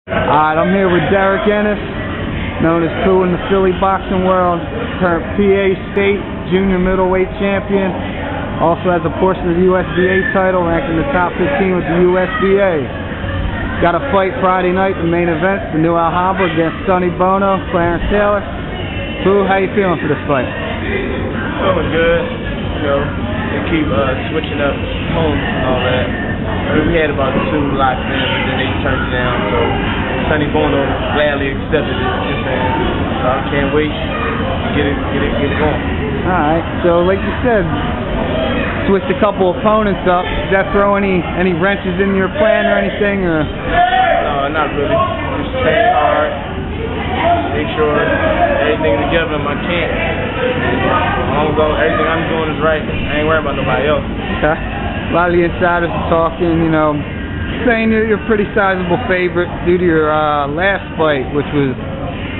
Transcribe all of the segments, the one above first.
Alright, I'm here with Derek Ennis, known as Pooh in the Philly boxing world, current PA State Junior Middleweight Champion, also has a portion of the USBA title, ranked in the top 15 with the USBA. Got a fight Friday night, the main event, the new Alhambra against Sonny Bono, Clarence Taylor. Pooh, how you feeling for this fight? Feeling good. You know, they keep switching up homes and all that. We had about 2 locked in, but then they turned it down, so Sonny Bono gladly accepted it. So I can't wait to get it going. Alright, so like you said, switched a couple opponents up. Does that throw any wrenches in your plan or anything? Or? No, not really. Just train hard, make sure everything's together in my camp. Everything I'm doing is right. I ain't worried about nobody else. Okay. A lot of the insiders are talking, you know, saying you're a pretty sizable favorite due to your last fight, which was,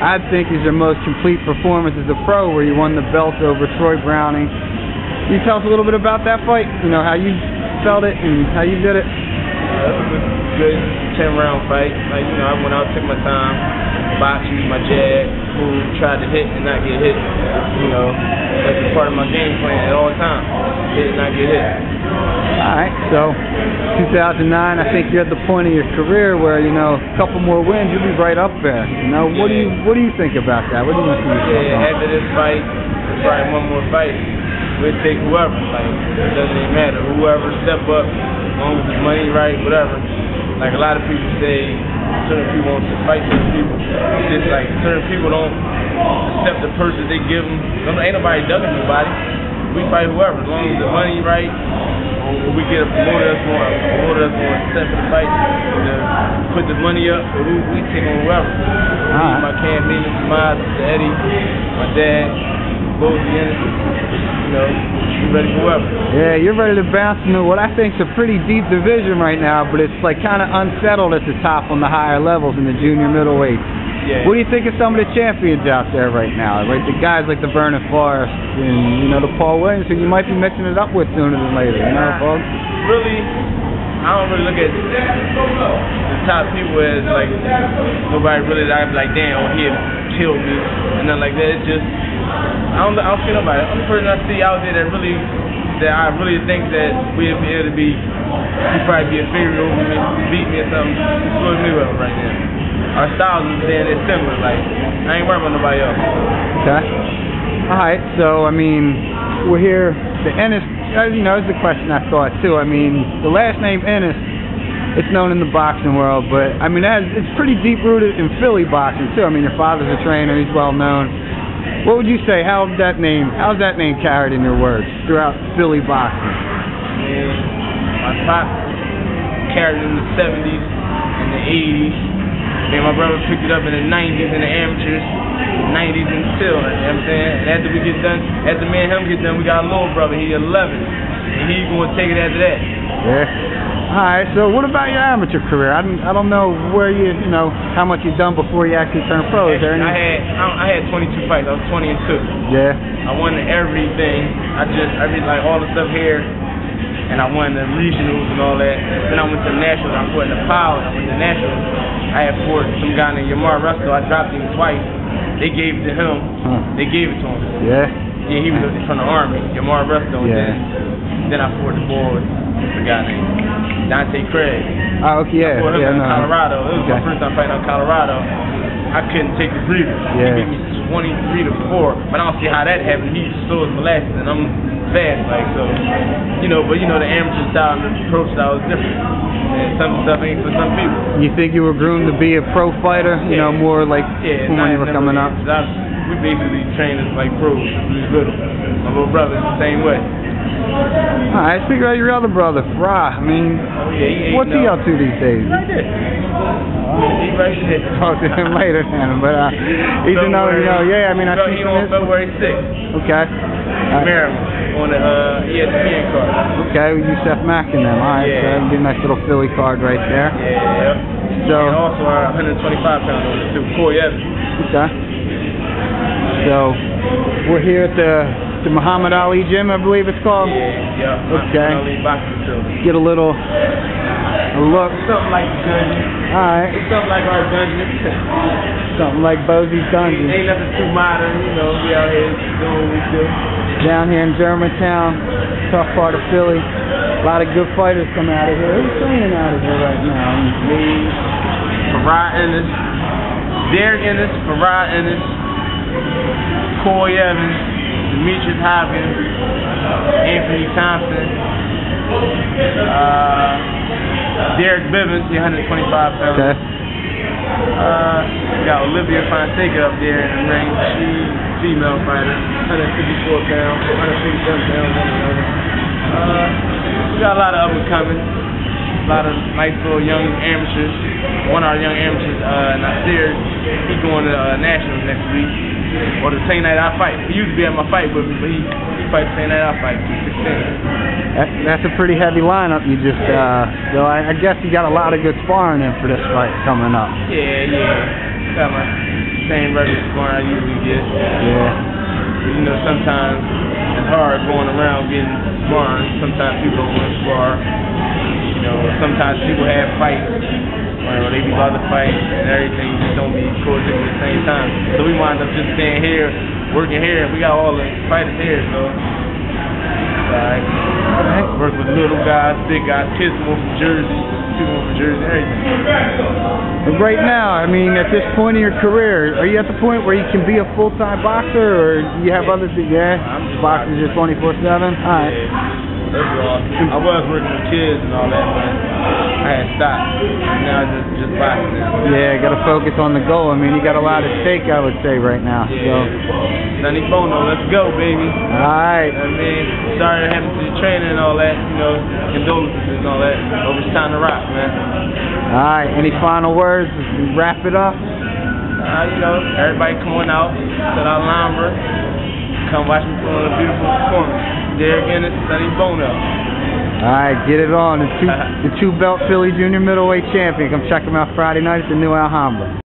I think, is your most complete performance as a pro, where you won the belt over Troy Browning. Can you tell us a little bit about that fight? You know, how you felt it and how you did it? It was a good 10-round fight. Like, you know, I went out, took my time, boxed, used my jab, moved, tried to hit and not get hit. You know, that's a part of my game plan at all times. Hit and not get hit. Alright, so 2009, I think you're at the point of your career where, you know, a couple more wins, you'll be right up there. You know, what do you think about that? What do you want to see yourself on? After this fight, probably one more fight, we'll take whoever. Like, it doesn't even matter. Whoever step up, as long as the money right, whatever. Like a lot of people say, certain people want to fight certain people. It's just like certain people don't accept the person they give them. Ain't nobody ducking nobody. We fight whoever, as long as the money right. We get a promoter that's going to step for the fight, to put the money up, we take on whoever. My camp meetings, Eddie, my dad, both the Ennis, you know, we ready for whoever. Yeah, you're ready to bounce into what I think is a pretty deep division right now, but it's like kind of unsettled at the top on the higher levels in the junior middleweight. Yeah. What do you think of some of the champions out there right now? Right, the guys like the Vernon Forrest and, you know, the Paul Williams, who you might be mixing it up with sooner than later, you know, Paul? Really, I don't really look at the top people as like nobody really that I'd be like, damn, oh, he'll kill me and nothing like that. It's just I don't see nobody. The only person I see out there that I really think that we'll be able to he'd probably be a favorite over me, beat me or something. It's Floyd Mayweather right now. Our styles is similar. Like, I ain't worried about nobody else. Okay. All right. So, I mean, we're here. The Ennis, you know, is the question I thought too. I mean, the last name Ennis, it's known in the boxing world, but I mean, it's pretty deep rooted in Philly boxing too. I mean, your father's a trainer; he's well known. What would you say? How's that name carried in your words throughout Philly boxing? My pop carried it in the 70s and the 80s. And my brother picked it up in the 90s in the amateurs, 90s until, you know what I'm saying? And after me and him get done, we got a little brother, he's 11. And he's going to take it after that. Yeah. All right, so what about your amateur career? I don't know where you know, how much you've done before you actually turned pro. Is there any? I had 22 fights. I was 20-2. Yeah. I won everything. I like all the stuff here. And I won the regionals and all that. Then I went to the nationals. I fought in the Pooh. I went to the nationals. I had fought some guy named Yamar Russell. I dropped him twice. They gave it to him. They gave it to him. Yeah. Yeah, he was from the Army. Yamar Russell. Yeah. Then I fought the boy. What's the guy named Dante Craig. Oh, okay, yeah. I fought him in no. Colorado. It was my first time fighting out in Colorado. I couldn't take the breather. Yeah. He beat me 23-4. But I don't see how that happened. He's slow as molasses, and I'm fast, like, so, you know, but you know, the amateur style and the pro style is different. And some stuff ain't for some people. You think you were groomed to be a pro fighter? You know, more like when you were coming up? We basically trained as like pros. We was little. My little brother's the same way. Alright, speak about your other brother, Fra. I mean, what's he up to these days? Right there. He right there. Talk to him later, then. But he's another, you know, yeah. I mean, I see he on February 6th. Okay. Maryland. On the ESPN card. Okay, with Yusef Mack in them. Alright, so that'd be a nice little Philly card right there. Yeah. So, and also our 125-pound over too, Corey Evans. Okay. So, we're here at the Muhammad Ali Gym, I believe it's called. Yeah. Okay. Ali boxing facility. Get a little A look. Something like the dungeon. Alright. It's something like our dungeon. Something like Bosie's Dungeon. Ain't nothing too modern, you know. We out here doing what we do. Down here in Germantown, tough part of Philly. A lot of good fighters come out of here. Who's training out of here right now? Me, Farah Ennis, Derek Ennis, Farah Ennis, Coy Evans, Demetrius Hopkins, Anthony Thompson, Derek Bivens, 125 pounds. Okay. Got Olivia Fonseca up there in the ring. She's a female fighter, 154 pounds, 157 pounds. We got a lot of up and coming, a lot of nice little young amateurs. One of our young amateurs, Nasir, he's going to Nationals next week, or the same night I fight. He used to be at my fight with me, but he fights the same night I fight, 216. That's a pretty heavy lineup you just, so I guess you got a lot of good sparring in for this fight coming up. Yeah. Got my same regular sparring I usually get. Yeah. You know, sometimes it's hard going around getting sparring. Sometimes people don't want to spar. You know, sometimes people have fights where they be about to fight and everything just don't be coordinated at the same time. So we wind up just staying here, working here, and we got all the fighters here, so alright. Work with little guys, big guys, kids move from Jersey, people from Jersey, everything. But right now, I mean, at this point in your career, are you at the point where you can be a full-time boxer, or you have other things? Yeah, boxing just 24/7. All right. Yeah, that's awesome. I was working with kids and all that, but I had stopped. Now just boxing now. Yeah, got to focus on the goal. I mean, you got a lot at stake, I would say, right now. Yeah. So. Sonny Bono, let's go, baby. All right. I mean, sorry to happen to the training and all that, you know, condolences and all that. But it's time to rock, man. All right. Any final words as we wrap it up? You know, everybody come on out to the Alhambra. Come watch me put on a beautiful performance. Derek Ennis, Sonny Bono. All right, get it on. The two-belt Philly Junior Middleweight Champion. Come check him out Friday night at the new Alhambra.